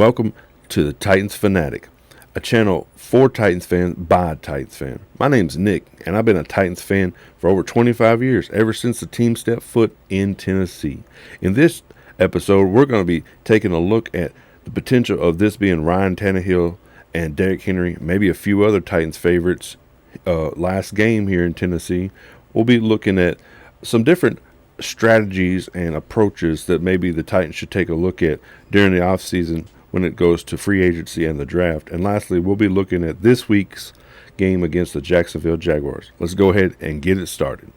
Welcome to the Titans Fanatic, a channel for Titans fans by a Titans fan. My name's Nick, and I've been a Titans fan for over 25 years, ever since the team stepped foot in Tennessee. In this episode, we're going to be taking a look at the potential of this being Ryan Tannehill and Derrick Henry, maybe a few other Titans favorites, last game here in Tennessee. We'll be looking at some different strategies and approaches that maybe the Titans should take a look at during the offseason when it goes to free agency and the draft. And lastly, we'll be looking at this week's game against the Jacksonville Jaguars. Let's go ahead and get it started.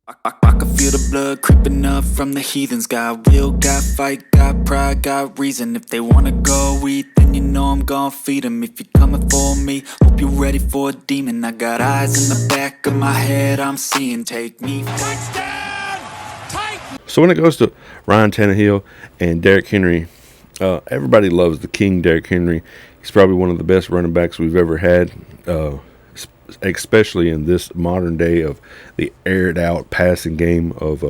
I can feel the blood creeping up from the heathens. Got will, got fight, got pride, got reason. If they wanna go eat, then you know I'm gon' feed them. If you're coming for me, hope you're ready for a demon. I got eyes in the back of my head, I'm seeing. Take me. So when it goes to Ryan Tannehill and Derrick Henry, everybody loves the King Derrick Henry. He's probably one of the best running backs we've ever had, especially in this modern day of the aired-out passing game of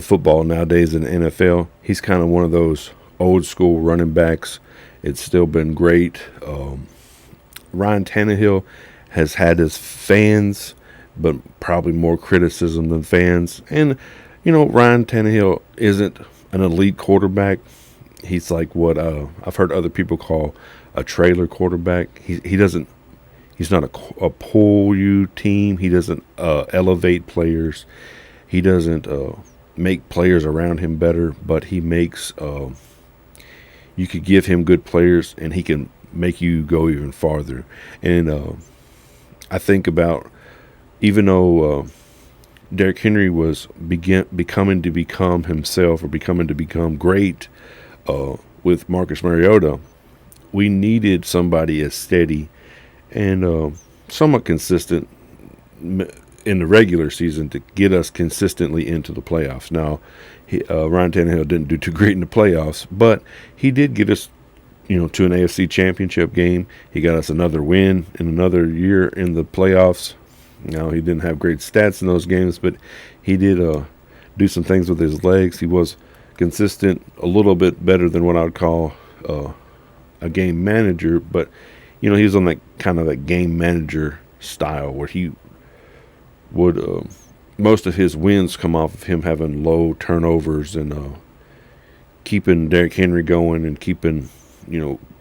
football nowadays in the NFL. He's kind of one of those old-school running backs. It's still been great. Ryan Tannehill has had his fans, but probably more criticism than fans. And you know, Ryan Tannehill isn't an elite quarterback. He's like what I've heard other people call a trailer quarterback. He's not a pull you team. He doesn't elevate players. He doesn't make players around him better, but he makes you could give him good players and he can make you go even farther. And I think about, even though Derrick Henry was becoming to become himself, or becoming to become great with Marcus Mariota, we needed somebody as steady and somewhat consistent in the regular season to get us consistently into the playoffs. Now, Ryan Tannehill didn't do too great in the playoffs, but he did get us, to an AFC Championship game. He got us another win in another year in the playoffs. Now, he didn't have great stats in those games, but he did do some things with his legs. He was consistent, a little bit better than what I would call a game manager, but he was on that kind of that game manager style where he would most of his wins come off of him having low turnovers and keeping Derrick Henry going and keeping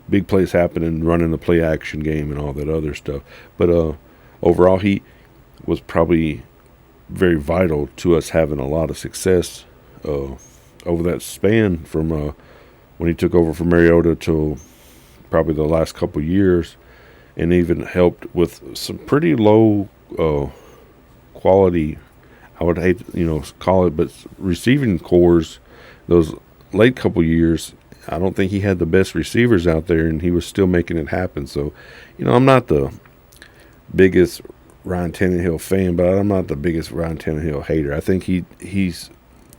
big plays happening, running the play action game and all that other stuff. But overall, he was probably very vital to us having a lot of success over that span from when he took over from Mariota till probably the last couple years, and even helped with some pretty low quality, I would hate to call it, but receiving cores those late couple years. I don't think he had the best receivers out there, and he was still making it happen. So I'm not the biggest Ryan Tannehill fan, but I'm not the biggest Ryan Tannehill hater. I think he's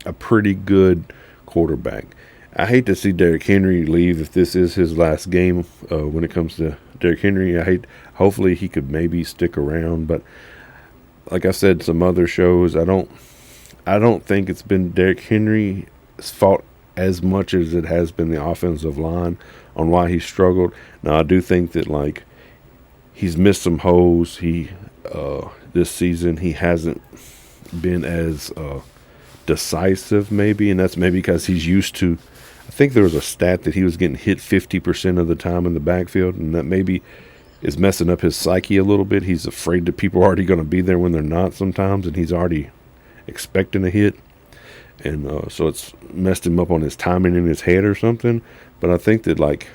a pretty good quarterback. I hate to see Derrick Henry leave if this is his last game when it comes to Derrick Henry. Hopefully he could maybe stick around, but like I said, some other shows, I don't think it's been Derrick Henry's fault as much as it has been the offensive line on why he struggled. Now, I do think that he's missed some holes. This season he hasn't been as decisive, maybe, and that's maybe because he's used to. I think there was a stat that he was getting hit 50% of the time in the backfield, and that maybe is messing up his psyche a little bit. He's afraid that people are already going to be there when they're not sometimes, and he's already expecting a hit, and so it's messed him up on his timing in his head or something. But I think that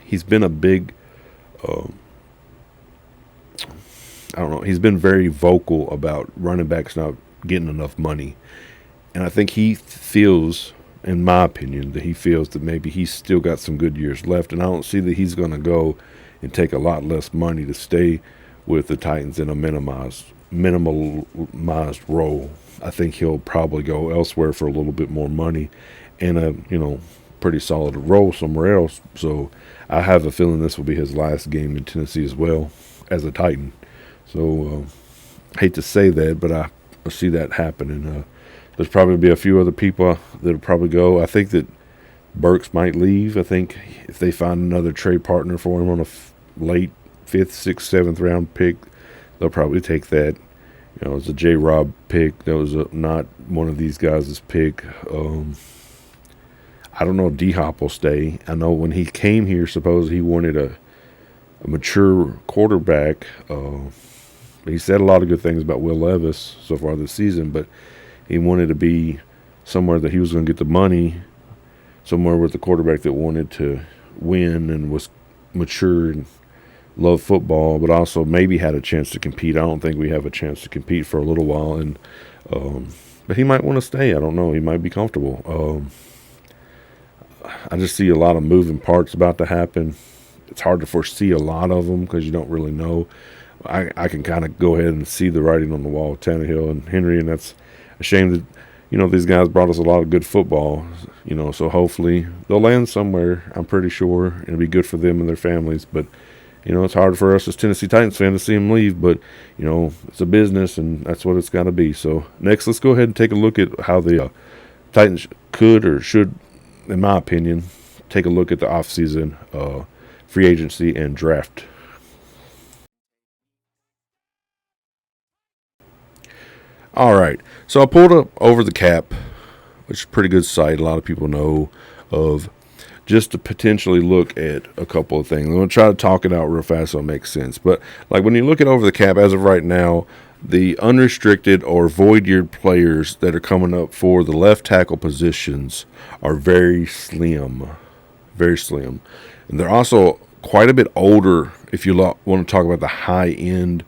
he's been a big he's been very vocal about running backs not getting enough money. And I think he feels, in my opinion, that he feels that maybe he's still got some good years left. And I don't see that he's going to go and take a lot less money to stay with the Titans in a minimalized role. I think he'll probably go elsewhere for a little bit more money and a, pretty solid role somewhere else. So I have a feeling this will be his last game in Tennessee as well as a Titan. So hate to say that, but I see that happening. there's probably be a few other people that'll probably go. I think that Burks might leave. I think if they find another trade partner for him on a late 5th, 6th, 7th round pick, they'll probably take that. You know, it's a J-Rob pick. That was not one of these guys' pick. I don't know if D-Hop will stay. I know when he came here, suppose he wanted a mature quarterback. He said a lot of good things about Will Levis so far this season, but he wanted to be somewhere that he was going to get the money, somewhere with the quarterback that wanted to win and was mature and loved football, but also maybe had a chance to compete. I don't think we have a chance to compete for a little while, and but he might want to stay. I don't know. He might be comfortable. I just see a lot of moving parts about to happen. It's hard to foresee a lot of them because you don't really know. I can kind of go ahead and see the writing on the wall with Tannehill and Henry, and that's a shame that, you know, these guys brought us a lot of good football, you know, so hopefully they'll land somewhere, I'm pretty sure. It'll be good for them and their families, but, you know, it's hard for us as Tennessee Titans fans to see them leave, but, you know, it's a business, and that's what it's got to be. So next, let's go ahead and take a look at how the Titans could or should, in my opinion, take a look at the offseason free agency and draft. All right, so I pulled up Over the Cap, which is a pretty good site. A lot of people know of, just to potentially look at a couple of things. I'm going to try to talk it out real fast so it makes sense. But like when you look at Over the Cap, as of right now, the unrestricted or void-year players that are coming up for the left tackle positions are very slim, and they're also quite a bit older. If you want to talk about the high-end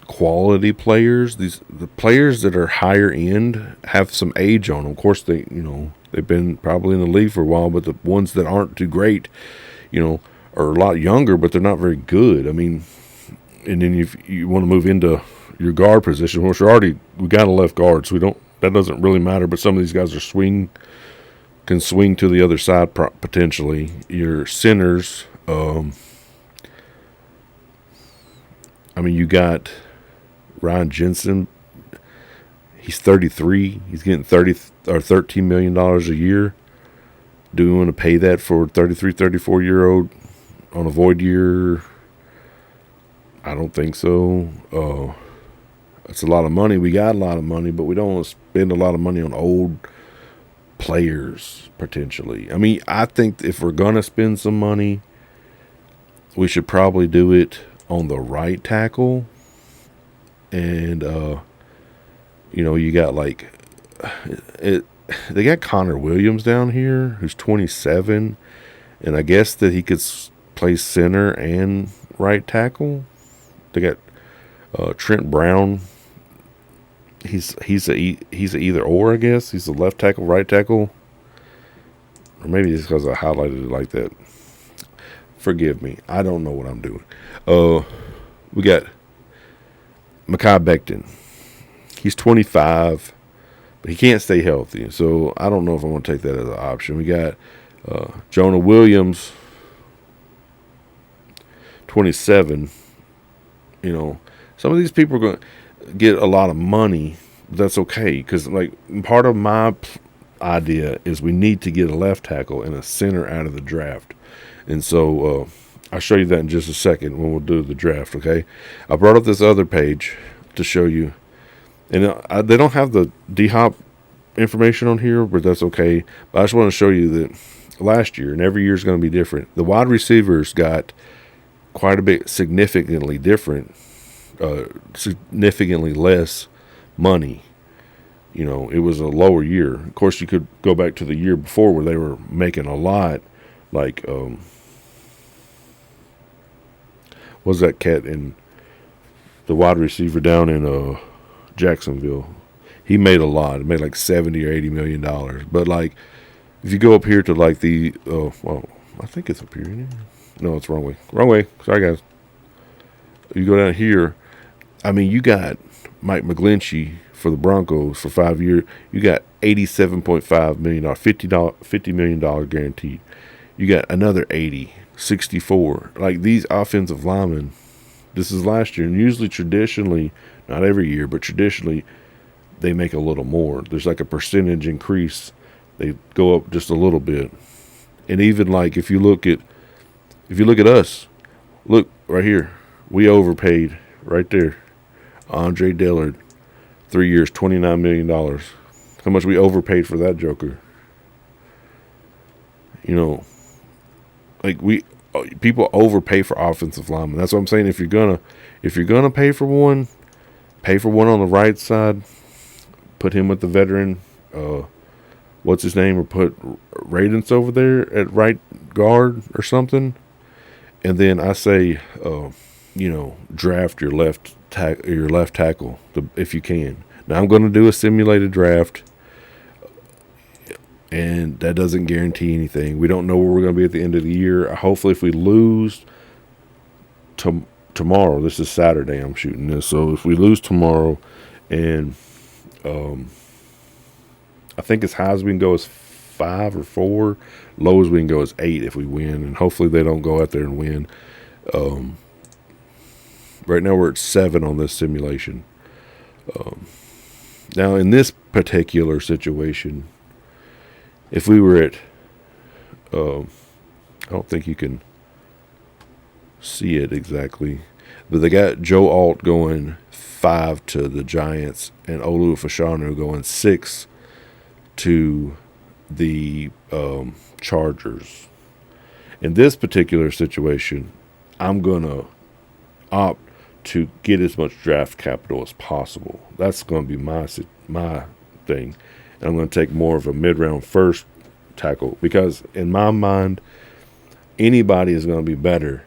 quality players, the players that are higher end have some age on them. Of course, they've been probably in the league for a while, but the ones that aren't too great, are a lot younger, but they're not very good. I mean, and then if you want to move into your guard position, which we got a left guard, so that doesn't really matter. But some of these guys can swing to the other side potentially. Your centers, you got Ryan Jensen. He's 33. He's getting $13 million a year. Do we want to pay that for a 33, 34-year-old on a void year? I don't think so. That's a lot of money. We got a lot of money, but we don't want to spend a lot of money on old players, potentially. I think if we're going to spend some money, we should probably do it on the right tackle. And, you got they got Connor Williams down here, who's 27, and I guess that he could play center and right tackle. They got Trent Brown. He's a either or, I guess. He's a left tackle, right tackle, or maybe it's because I highlighted it like that. Forgive me, I don't know what I'm doing. We got Mekhi Becton. He's 25, but he can't stay healthy, so I don't know if I want to take that as an option. We got Jonah Williams, 27. Some of these people are going to get a lot of money, but that's okay, because part of my idea is we need to get a left tackle and a center out of the draft. And so I'll show you that in just a second when we'll do the draft, okay? I brought up this other page to show you. And they don't have the D-Hop information on here, but that's okay. But I just want to show you that last year, and every year is going to be different, the wide receivers got quite a bit significantly different, significantly less money. It was a lower year. Of course, you could go back to the year before where they were making a lot, was that cat in the wide receiver down in Jacksonville? He made a lot. It made like $70 or $80 million. But if you go up here to I think it's up here. No, it's wrong way. Wrong way. Sorry, guys. You go down here. You got Mike McGlinchey for the Broncos for 5 years. You got $87.5 million, $50 million guaranteed. You got another 64. These offensive linemen, this is last year, and usually traditionally, not every year, but traditionally, they make a little more. There's like a percentage increase. They go up just a little bit. And even like if you look at us, look right here. We overpaid right there. Andre Dillard, 3 years, $29 million. How much we overpaid for that joker? You know, like people overpay for offensive linemen. That's what I'm saying. If you're gonna pay for one on the right side. Put him with the veteran. What's his name? Or put Radens over there at right guard or something. And then I say, draft your left tackle if you can. Now I'm going to do a simulated draft, and that doesn't guarantee anything. We don't know where we're going to be at the end of the year. Hopefully, if we lose tomorrow, this is Saturday. I'm shooting this, so if we lose tomorrow, and I think as high as we can go is 5 or 4, low as we can go is 8 if we win, and hopefully they don't go out there and win. Right now we're at 7 on this simulation. Now in this particular situation, if we were at, I don't think you can see it exactly, but they got Joe Alt going 5 to the Giants and Olu Fashanu going 6 to the Chargers. In this particular situation, I'm going to opt to get as much draft capital as possible. That's going to be my thing. And I'm going to take more of a mid-round first tackle because in my mind, anybody is going to be better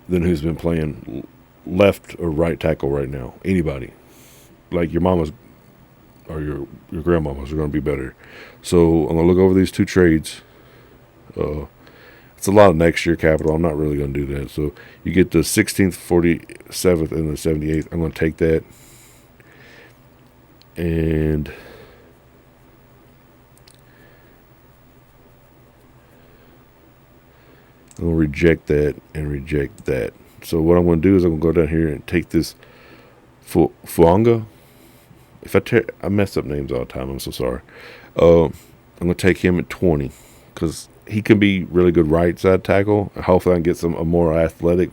than who's been playing left or right tackle right now. Anybody. Like your mama's or your grandmama's are going to be better. So I'm going to look over these 2 trades. It's a lot of next year capital. I'm not really going to do that. So you get the 16th, 47th, and the 78th. I'm going to take that. And I'm going to reject that and reject that. So what I'm going to do is I'm going to go down here and take this Fuanga. If I mess up names all the time, I'm so sorry. I'm going to take him at 20 because he can be really good right side tackle. Hopefully I can get a more athletic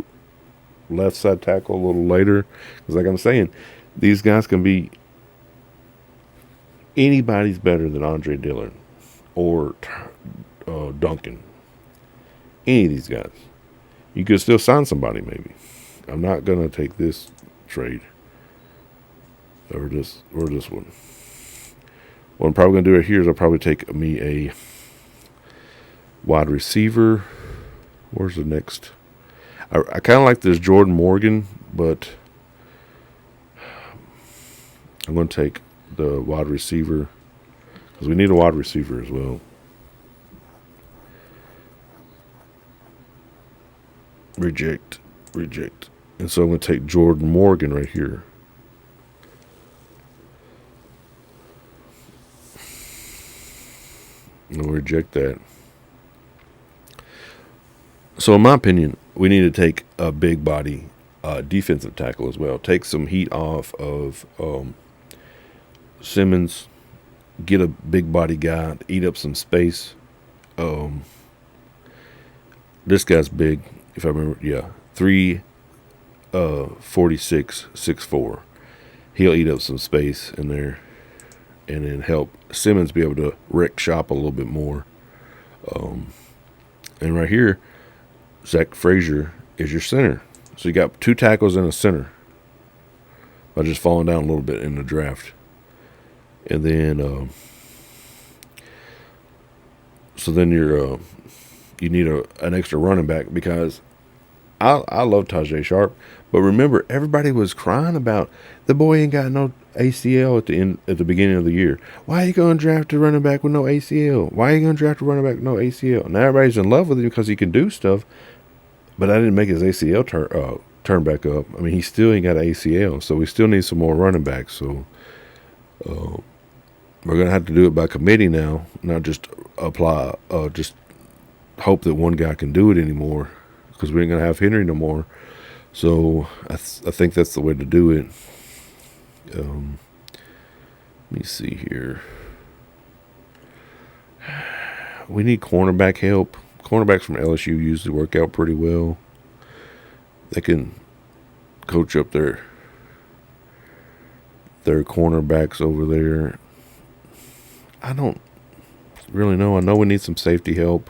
left side tackle a little later. Because like I'm saying, these guys can be anybody's better than Andre Dillard or Duncan. Any of these guys. You could still sign somebody maybe. I'm not going to take this trade. Or this one. What I'm probably going to do right here is I'll probably take me a wide receiver. Where's the next? I kind of like this Jordan Morgan, but I'm going to take the wide receiver because we need a wide receiver as well. Reject. And so I'm going to take Jordan Morgan right here. I'll reject that. So in my opinion, we need to take a big body defensive tackle as well. Take some heat off of Simmons. Get a big body guy to eat up some space. This guy's big, if I remember. Yeah, 346, 6'4". He'll eat up some space in there, and then help Simmons be able to wreck shop a little bit more. And right here, Zach Frazier is your center. So you got 2 tackles and a center by just falling down a little bit in the draft. And then, so then you need an extra running back because I love Tajay Sharp, but remember everybody was crying about the boy ain't got no ACL at the beginning of the year. Why are you going to draft a running back with no ACL? Why are you going to draft a running back with no ACL? Now everybody's in love with him because he can do stuff, but I didn't make his ACL turn back up. I mean, he still ain't got an ACL, so we still need some more running backs. So we're going to have to do it by committee now, not just apply, just hope that one guy can do it anymore because we ain't going to have Henry no more. So I think that's the way to do it. see here. We need cornerback help. Cornerbacks from LSU usually work out pretty well. They can coach up their cornerbacks over there. I don't really know. I know we need some safety help.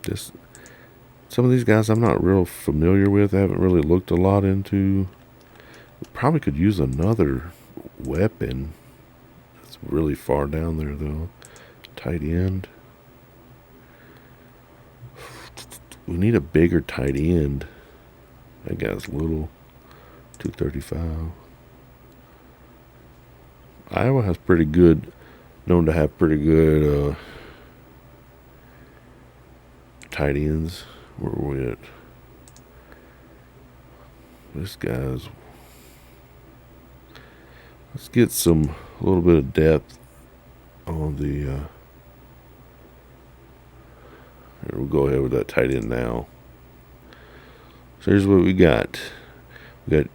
Just some of these guys I'm not real familiar with. I haven't really looked a lot into. We probably could use another weapon. It's really far down there though. Tight end. We need a bigger tight end. That guy's little. 235. Iowa has pretty good, known to have pretty good tight ends. Where are we at? This guy's. Let's get a little bit of depth on the. Here, we'll go ahead with that tight end now. So here's what we got. We got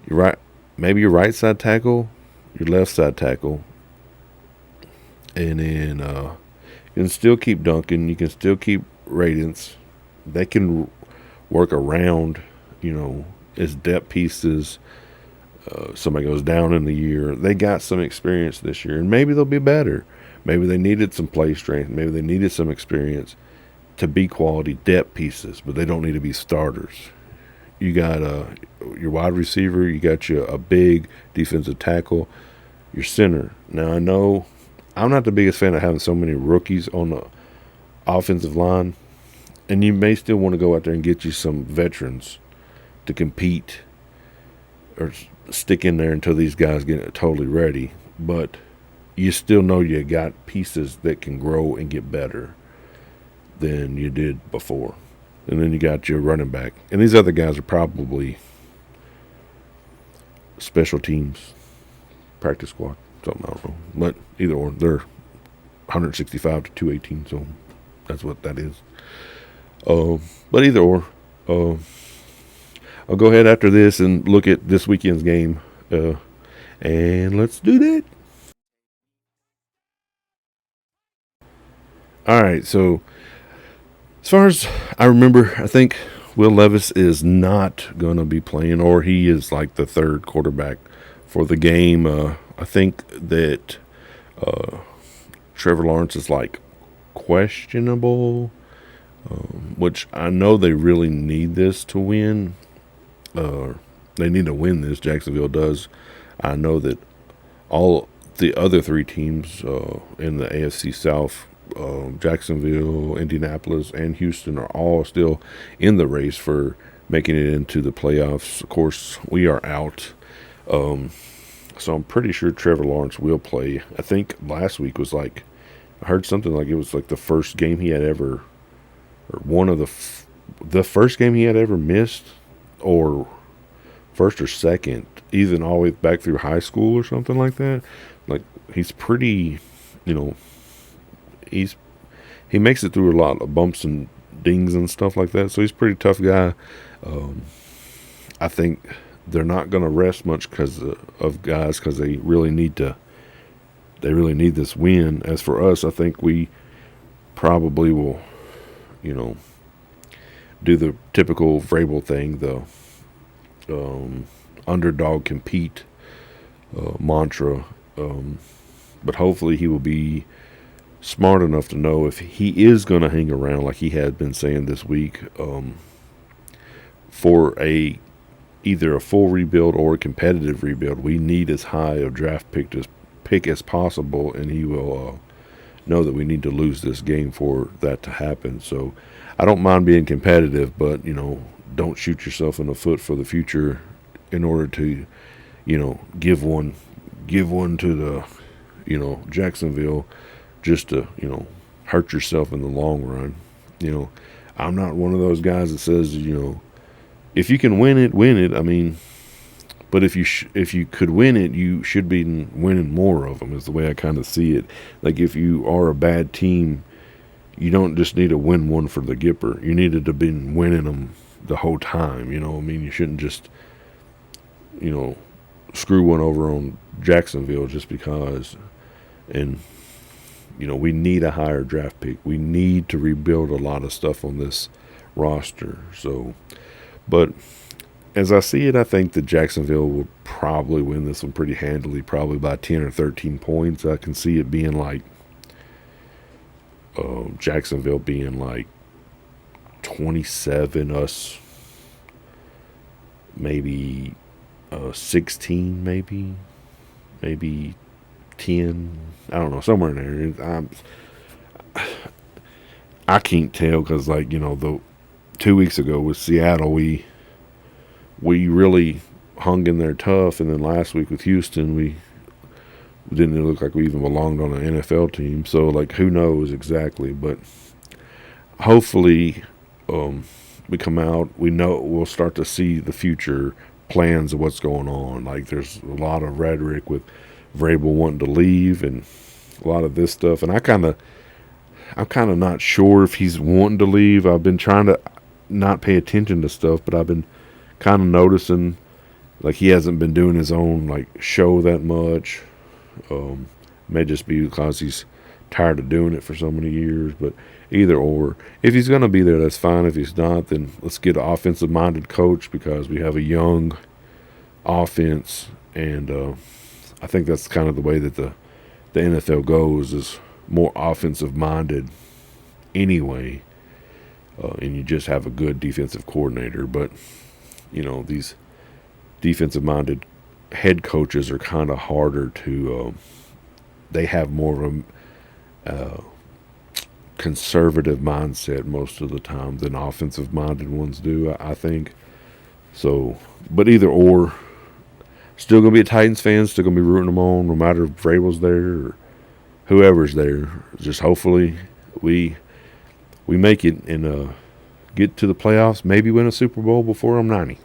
your right, maybe your right side tackle, your left side tackle, and then you can still keep Duncan. You can still keep Radiance. They can work around, as depth pieces. Somebody goes down in the year. They got some experience this year, and maybe they'll be better. Maybe they needed some play strength. Maybe they needed some experience to be quality depth pieces, but they don't need to be starters. You got your wide receiver. You got a big defensive tackle. Your center. Now, I know I'm not the biggest fan of having so many rookies on the offensive line, and you may still want to go out there and get you some veterans to compete or stick in there until these guys get totally ready. But you still know you got pieces that can grow and get better than you did before. And then you got your running back. And these other guys are probably special teams, practice squad, something, I don't know. But either or, they're 165 to 218, so that's what that is. But either or, I'll go ahead after this and look at this weekend's game. And let's do that. All right, so as far as I remember, I think Will Levis is not going to be playing, or he is like the third quarterback for the game. I think that Trevor Lawrence is like questionable, which I know they really need this to win. They need to win this. Jacksonville does. I know that all the other three teams in the AFC South, Jacksonville, Indianapolis, and Houston, are all still in the race for making it into the playoffs. Of course, we are out. So I'm pretty sure Trevor Lawrence will play. I think last week was like, I heard something like it was like the first game he had ever, or one of the first game he had ever missed, or first or second, even all the way back through high school or something like that. Like, he's pretty, he makes it through a lot of bumps and dings and stuff like that. So he's a pretty tough guy. I think they're not going to rest much because of guys, because they really need this win. As for us, I think we probably will, do the typical Vrabel thing, the underdog compete mantra. But hopefully he will be smart enough to know if he is going to hang around like he had been saying this week, for either a full rebuild or a competitive rebuild. We need as high a draft pick as possible, and he will know that we need to lose this game for that to happen. So I don't mind being competitive, but don't shoot yourself in the foot for the future in order to give one to the Jacksonville, just to hurt yourself in the long run. I'm not one of those guys that says if you can win it. I mean, but if you could win it, you should be winning more of them, is the way I kind of see it. Like, if you are a bad team, you don't just need to win one for the Gipper. You needed to be winning them the whole time. You shouldn't just screw one over on Jacksonville just because. And we need a higher draft pick. We need to rebuild a lot of stuff on this roster. So, but as I see it, I think that Jacksonville will probably win this one pretty handily, probably by 10 or 13 points. I can see it being like Jacksonville being like 27, us maybe 16, maybe 10. I don't know, somewhere in there. I can't tell because, the 2 weeks ago with Seattle, we really hung in there tough, and then last week with Houston, we didn't look like we even belonged on an NFL team. So, who knows exactly? But hopefully, we come out. We'll start to see the future plans of what's going on. There's a lot of rhetoric with Vrabel wanting to leave and a lot of this stuff, and I'm kind of not sure if he's wanting to leave. I've been trying to not pay attention to stuff, but I've been kind of noticing he hasn't been doing his own show that much. May just be because he's tired of doing it for so many years, but either or. If he's going to be there, that's fine. If he's not, then let's get an offensive-minded coach because we have a young offense, and I think that's kind of the way that the NFL goes, is more offensive-minded anyway, and you just have a good defensive coordinator. But, these defensive-minded head coaches are kind of harder to they have more of a conservative mindset most of the time than offensive-minded ones do, I think. So, but either or, still going to be a Titans fan, still going to be rooting them on no matter if Vrabel's there or whoever's there. Just hopefully we make it and get to the playoffs, maybe win a Super Bowl before I'm 90.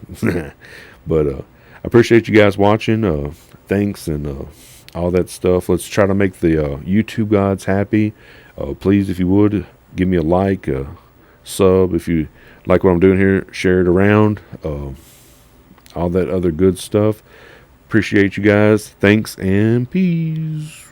But I appreciate you guys watching. Thanks and all that stuff. Let's try to make the YouTube gods happy. Please, if you would, give me a like, sub. If you like what I'm doing here, share it around. All that other good stuff. Appreciate you guys. Thanks and peace.